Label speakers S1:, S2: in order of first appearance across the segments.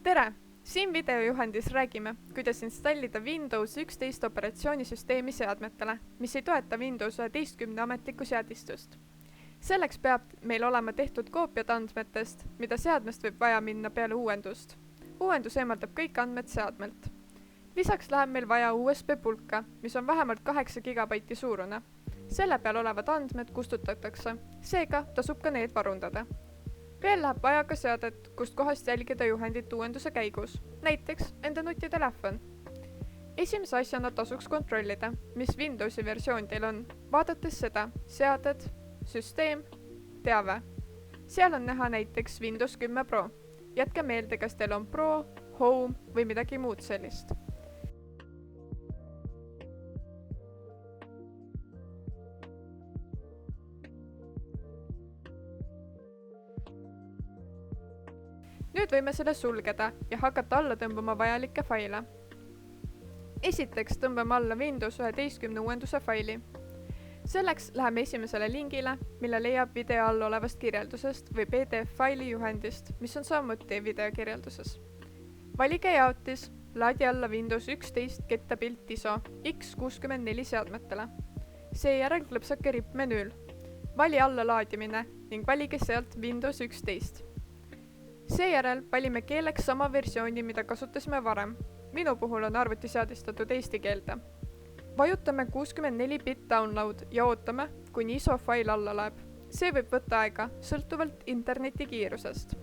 S1: tere! Siin videojuhendis räägime, kuidas installida Windows 11 operatsioonisüsteemi seadmetele, mis ei toeta Windows 11 ametlikku seadistust. Selleks peab meil olema tehtud koopiad andmetest, mida seadmest võib vaja minna peale uuendust. Uuendus eemaldab kõik andmed seadmelt. Lisaks läheb meil vaja USB-pulka, mis on vähemalt 8 GB suurune. Selle peal olevad andmed kustutatakse, seega tasub ka need varundada. Veel läheb vaja ka seadet, kust kohast jälgida juhendit uuenduse käigus, näiteks enda nutitelefon. Esimese asjana tasuks kontrollida, mis Windowsi versioon teil on, vaadates seda seaded, süsteem, teave. Seal on näha näiteks Windows 10 Pro. Jätke meelde, kas teil on Pro, Home või midagi muud sellist. Nüüd võime selle sulgeda ja hakata alla tõmbama vajalikke faile. Esiteks tõmbame alla Windows 11 uuenduse faili. Selleks läheme esimesele lingile, mille leiab video all olevast kirjeldusest või PDF-faili juhendist, mis on samuti videokirjelduses. Valige jaotis, laadi alla Windows 11 kettapilt ISO X64 seadmetele. Seejärel klõpsake rippmenüül. Vali alla laadimine ning valige sealt Windows 11. Seejärel valime keeleks sama versiooni, mida kasutasime varem. Minu puhul on arvuti seadistatud eesti keelde. Vajutame 64-bit download ja ootame, kuni ISO fail alla läheb. See võib võtta aega, sõltuvalt interneti kiirusest.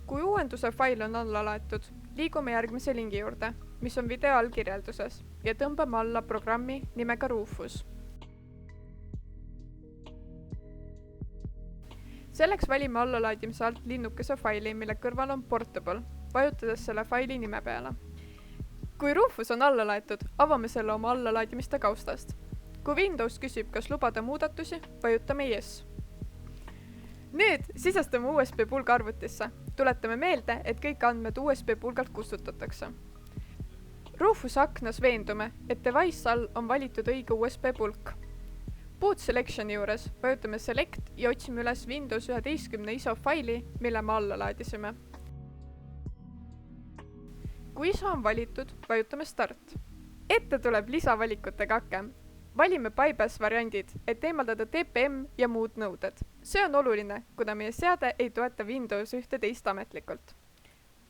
S1: Kui uuenduse fail on alla laetud, liigume järgmise lingi juurde, mis on video all kirjelduses, ja tõmbame alla programmi nimega Rufus. Selleks valime allalaadimise alt linnukese faili, mille kõrval on Portable, vajutades selle faili nime peale. Kui Rufus on alla laetud, avame selle oma allalaadimiste kaustast. Kui Windows küsib, kas lubada muudatusi, vajutame Yes. Nüüd sisestame USB-pulga arvutisse. Tuletame meelde, et kõik andmed USB-pulgalt kustutatakse. Rufuse aknas veendume, et device all on valitud õige USB-pulk. Boot selectioni juures vajutame Select ja otsime üles Windows 11 ISO faili, mille me alla laadisime. Kui ISO on valitud, vajutame Start. Ette tuleb lisavalikutega ake. Valime bypass variandid, et eemaldada TPM ja muud nõuded. See on oluline, kuna meie seade ei toeta Windows 11 ametlikult.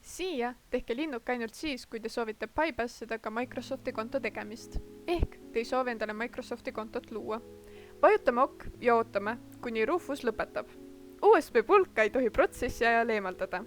S1: Siia tehke linnuk ainult siis, kui te soovite bypassida ka Microsofti konto tegemist. Ehk te ei soovi endale Microsofti kontot luua. Vajutame OK ja ootame, kuni Rufus lõpetab. USB-pulka ei tohi protsessi ajal eemaldada.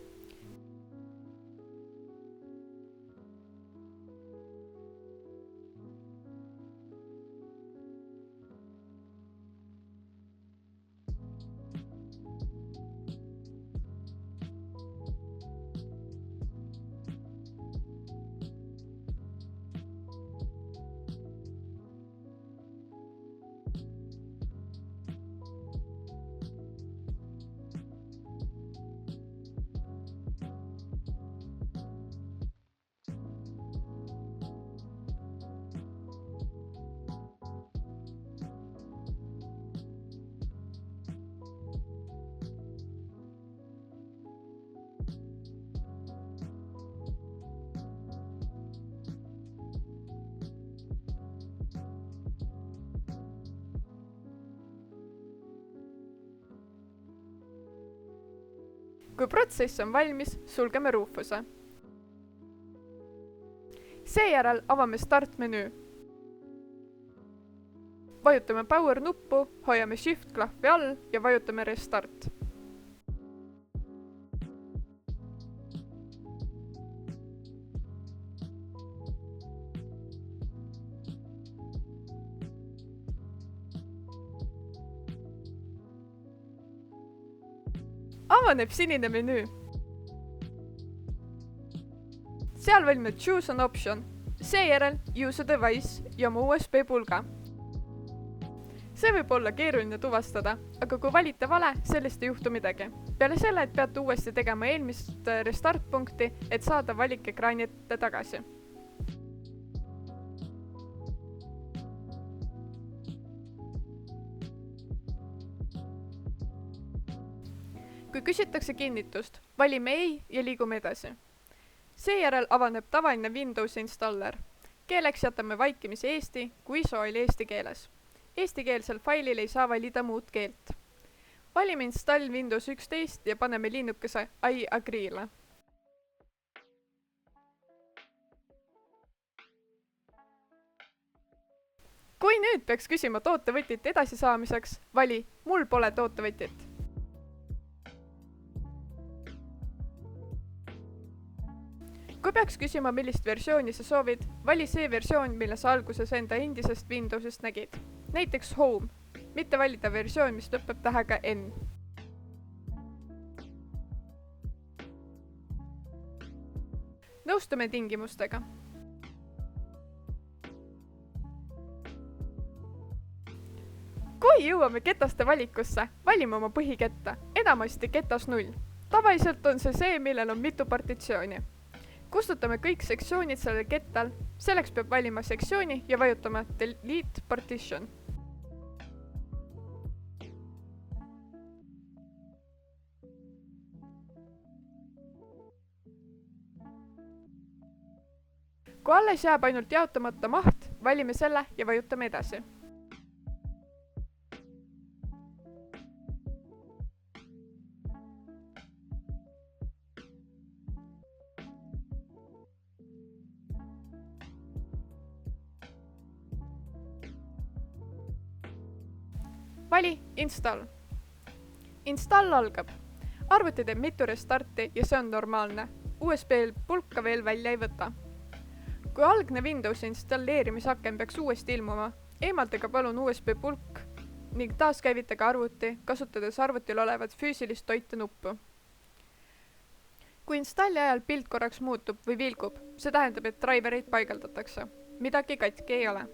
S1: Kui protsess on valmis, sulgeme Rufuse. Seejärel avame startmenüü. Vajutame Power nuppu, hoiame Shift klahvi all ja vajutame Restart. Avaneb sinine menüü. Seal valime Choose an option, seejärel Use a device ja oma USB pulga. See võib olla keeruline tuvastada, aga kui valite vale, sellest ei juhtu midagi. Peale selle, et peate uuesti tegema eelmist restart-punkti, et saada valik ekraani ette tagasi. Kui küsitakse kinnitust, valime ei ja liigume edasi. Seejärel avaneb tavaline Windows installer. Keeleks jätame vaikimise eesti, kui sooli eesti keeles. Eestikeelsel failil ei saa valida muud keelt. Valime install Windows 11 ja paneme linnukese I agree'le. Kui nüüd peaks küsima tootevõtit edasisaamiseks, vali mul pole tootevõtit. Kui peaks küsima, millist versiooni sa soovid, vali see versioon, mille sa alguses enda endisest Windowsist nägid. Näiteks Home, mitte valida versioon, mis lõpeb tähega N. Nõustume tingimustega. Kui jõuame ketaste valikusse, valime oma põhiketta, enamasti ketas 0. Tavaliselt on see, millel on mitu partitsiooni. Kustutame kõik sektsioonid sellel kettal, selleks peab valima sektsiooni ja vajutama Delete Partition. Kui alles jääb ainult jaotamata maht, valime selle ja vajutame edasi. Vali Install. Install algab. Arvuti teeb mitu restarti ja see on normaalne. USB pulka veel välja ei võta. Kui algne Windows installeerimisaken peaks uuesti ilmuma, eemaldage palun USB pulk ning taaskäivitage arvuti, kasutades arvutil olevat füüsilist toite nuppu. Kui installi ajal pilt korraks muutub või vilgub, see tähendab, et drivereid paigaldatakse. Midagi katki ei ole.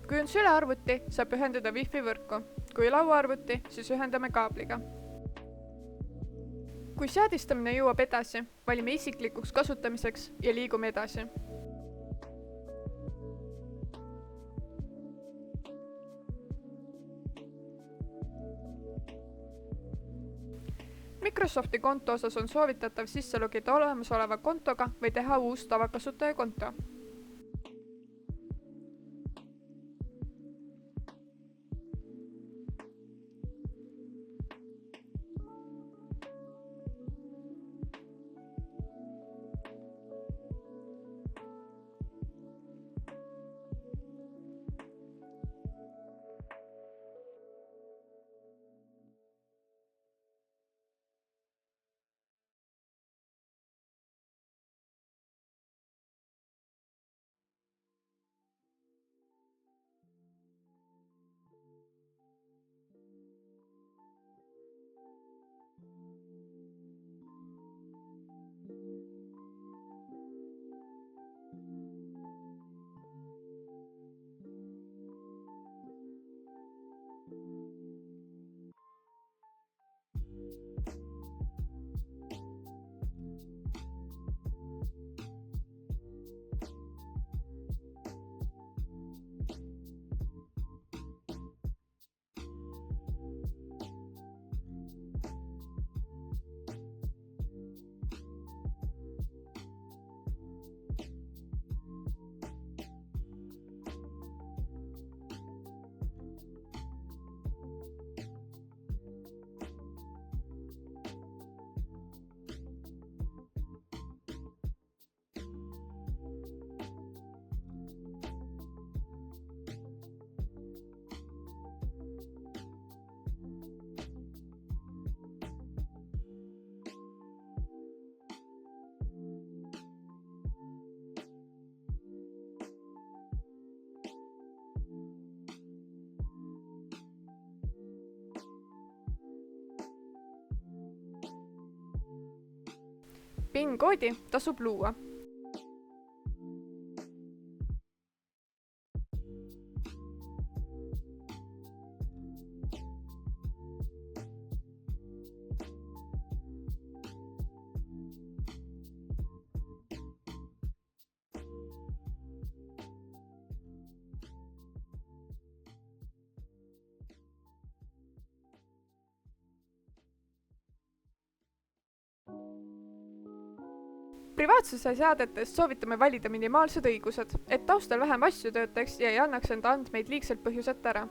S1: Kui on sülearvuti, saab ühendada Wi-Fi võrku. Kui lauaarvuti, siis ühendame kaabliga. Kui seadistamine jõuab edasi, valime isiklikuks kasutamiseks ja liigume edasi. Microsofti konto osas on soovitatav sisse logida olemasoleva kontoga või teha uus tavakasutaja konto. PIN-koodi tasub luua. Privaatsuse seadetes soovitame valida minimaalsed õigused, et taustal vähem asju töötaks ja ei annaks enda andmeid liigselt põhjuseta ära.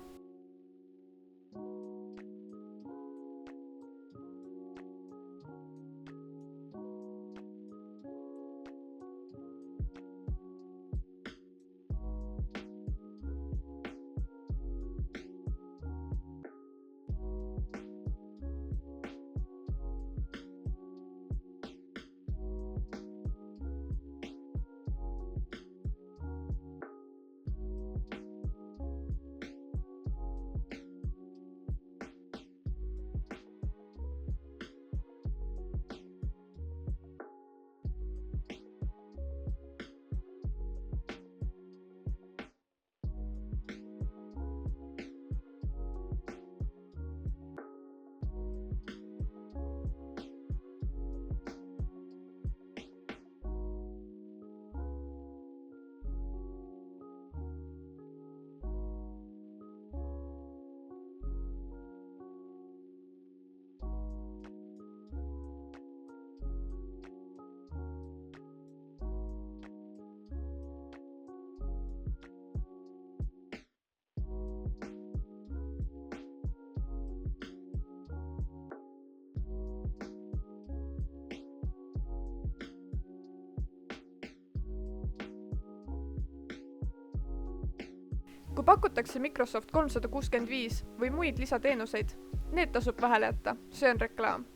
S1: Kui pakutakse Microsoft 365 või muid lisateenuseid, need tasub vahele jätta, see on reklaam.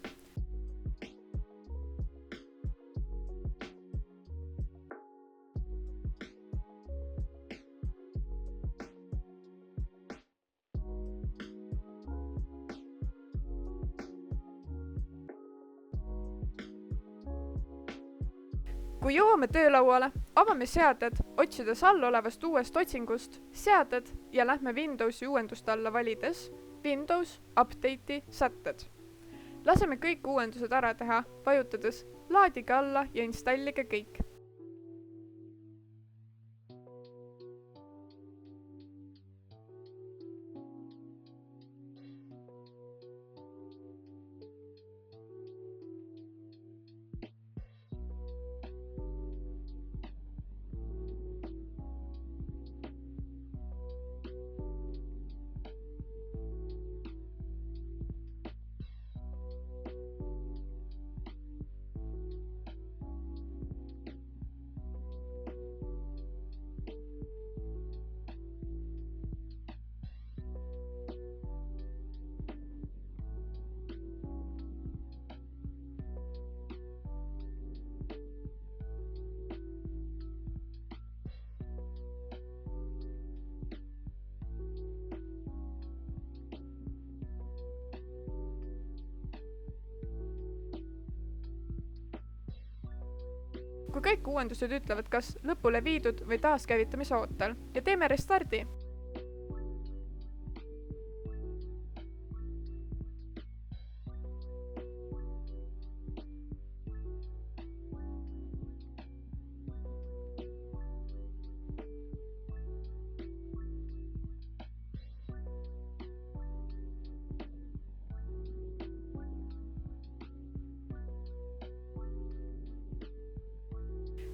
S1: Kui jõuame töölauale, avame seaded, otsides all olevast uuest otsingust seaded ja lähme Windowsi uuenduste alla valides Windows, Update'i, sätted. Laseme kõik uuendused ära teha, vajutades laadige alla ja installige kõik. Kui kõik uuendused ütlevad kas lõpule viidud või taaskäivitamise ootel ja teeme restardi.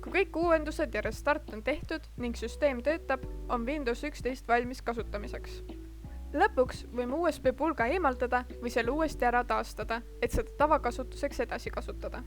S1: Kui kõik uuendused ja restart on tehtud ning süsteem töötab, on Windows 11 valmis kasutamiseks. Lõpuks võime USB pulga eemaldada või selle uuesti ära taastada, et seda tavakasutuseks edasi kasutada.